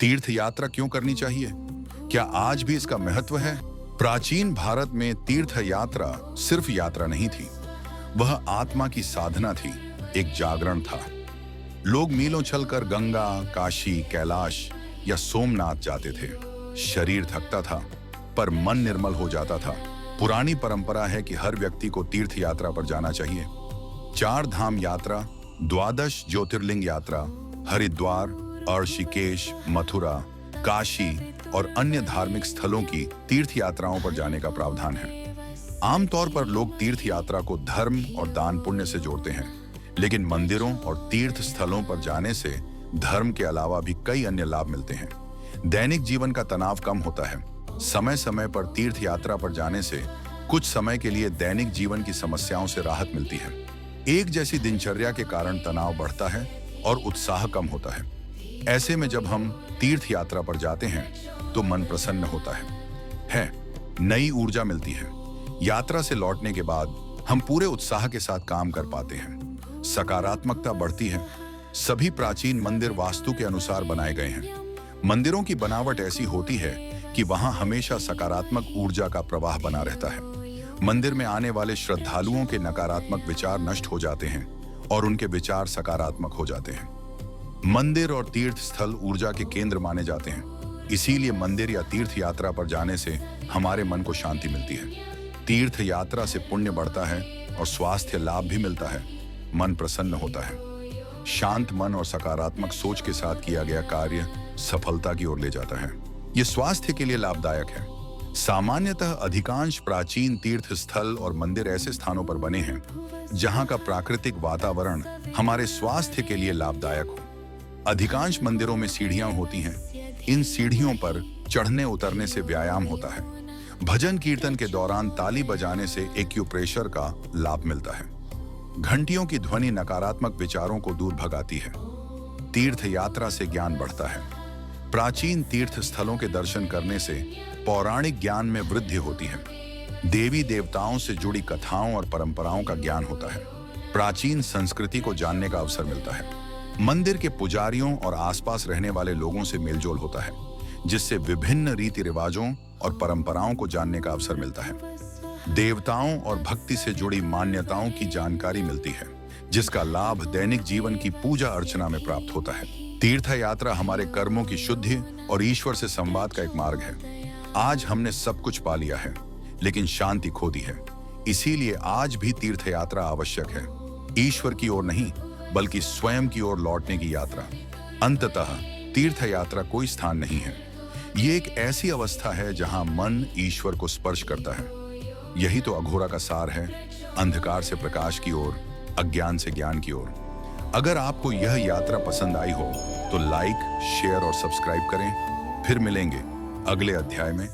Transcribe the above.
तीर्थ यात्रा क्यों करनी चाहिए? क्या आज भी इसका महत्व है? प्राचीन भारत में तीर्थ यात्रा सिर्फ यात्रा नहीं थी, वह आत्मा की साधना थी, एक जागरण था। लोग मीलों चलकर गंगा, काशी, कैलाश या सोमनाथ जाते थे। शरीर थकता था, पर मन निर्मल हो जाता था। पुरानी परंपरा है कि हर व्यक्ति को तीर्थ यात्रा पर जाना चाहिए। 4 धाम यात्रा, 12 ज्योतिर्लिंग यात्रा, हरिद्वार, ऋषिकेश, मथुरा, काशी और अन्य धार्मिक स्थलों की तीर्थ यात्राओं पर जाने का प्रावधान है। आमतौर पर लोग तीर्थ यात्रा को धर्म और दान पुण्य से जोड़ते हैं, लेकिन मंदिरों और तीर्थ स्थलों पर जाने से धर्म के अलावा भी कई अन्य लाभ मिलते हैं। दैनिक जीवन का तनाव कम होता है। समय समय पर तीर्थ यात्रा पर जाने से कुछ समय के लिए दैनिक जीवन की समस्याओं से राहत मिलती है। एक जैसी दिनचर्या के कारण तनाव बढ़ता है और उत्साह कम होता है। ऐसे में जब हम तीर्थ यात्रा पर जाते हैं तो मन प्रसन्न होता है, नई ऊर्जा मिलती है। यात्रा से लौटने के बाद हम पूरे उत्साह के साथ काम कर पाते हैं, सकारात्मकता बढ़ती है। सभी प्राचीन मंदिर वास्तु के अनुसार बनाए गए हैं। मंदिरों की बनावट ऐसी होती है कि वहां हमेशा सकारात्मक ऊर्जा का प्रवाह बना रहता है। मंदिर में आने वाले श्रद्धालुओं के नकारात्मक विचार नष्ट हो जाते हैं और उनके विचार सकारात्मक हो जाते हैं। मंदिर और तीर्थ स्थल ऊर्जा के केंद्र माने जाते हैं, इसीलिए मंदिर या तीर्थ यात्रा पर जाने से हमारे मन को शांति मिलती है। तीर्थ यात्रा से पुण्य बढ़ता है और स्वास्थ्य लाभ भी मिलता है। मन प्रसन्न होता है। शांत मन और सकारात्मक सोच के साथ किया गया कार्य सफलता की ओर ले जाता है। यह स्वास्थ्य के लिए लाभदायक है। सामान्यतः अधिकांश प्राचीन तीर्थ स्थल और मंदिर ऐसे स्थानों पर बने हैं जहां का प्राकृतिक वातावरण हमारे स्वास्थ्य के लिए लाभदायक हो। अधिकांश मंदिरों में सीढ़ियां होती हैं। इन सीढ़ियों पर चढ़ने उतरने से व्यायाम होता है। भजन कीर्तन के दौरान ताली बजाने से एक्यूप्रेशर का लाभ मिलता है। घंटियों की ध्वनि नकारात्मक विचारों को दूर भगाती है। तीर्थ यात्रा से ज्ञान बढ़ता है। प्राचीन तीर्थ स्थलों के दर्शन करने से पौराणिक ज्ञान में वृद्धि होती है। देवी देवताओं से जुड़ी कथाओं और परंपराओं का ज्ञान होता है। प्राचीन संस्कृति को जानने का अवसर मिलता है। मंदिर के पुजारियों और आसपास रहने वाले लोगों से मेलजोल होता है, जिससे विभिन्न रीति रिवाजों और परंपराओं को जानने का अवसर मिलता है। देवताओं और भक्ति से जुड़ी मान्यताओं की जानकारी मिलती है, जिसका लाभ दैनिक जीवन की पूजा अर्चना में प्राप्त होता है। तीर्थ यात्रा हमारे कर्मों की शुद्धि और ईश्वर से संवाद का एक मार्ग है। आज हमने सब कुछ पा लिया है, लेकिन शांति खो दी है। इसीलिए आज भी तीर्थ यात्रा आवश्यक है। ईश्वर की ओर नहीं, बल्कि स्वयं की ओर लौटने की यात्रा। अंततः तीर्थ यात्रा कोई स्थान नहीं है। ये एक ऐसी अवस्था है जहां मन ईश्वर को स्पर्श करता है। यही तो अघोरा का सार है, अंधकार से प्रकाश की ओर, अज्ञान से ज्ञान की ओर। अगर आपको यह यात्रा पसंद आई हो तो लाइक, शेयर और सब्सक्राइब करें। फिर मिलेंगे अगले अध्याय में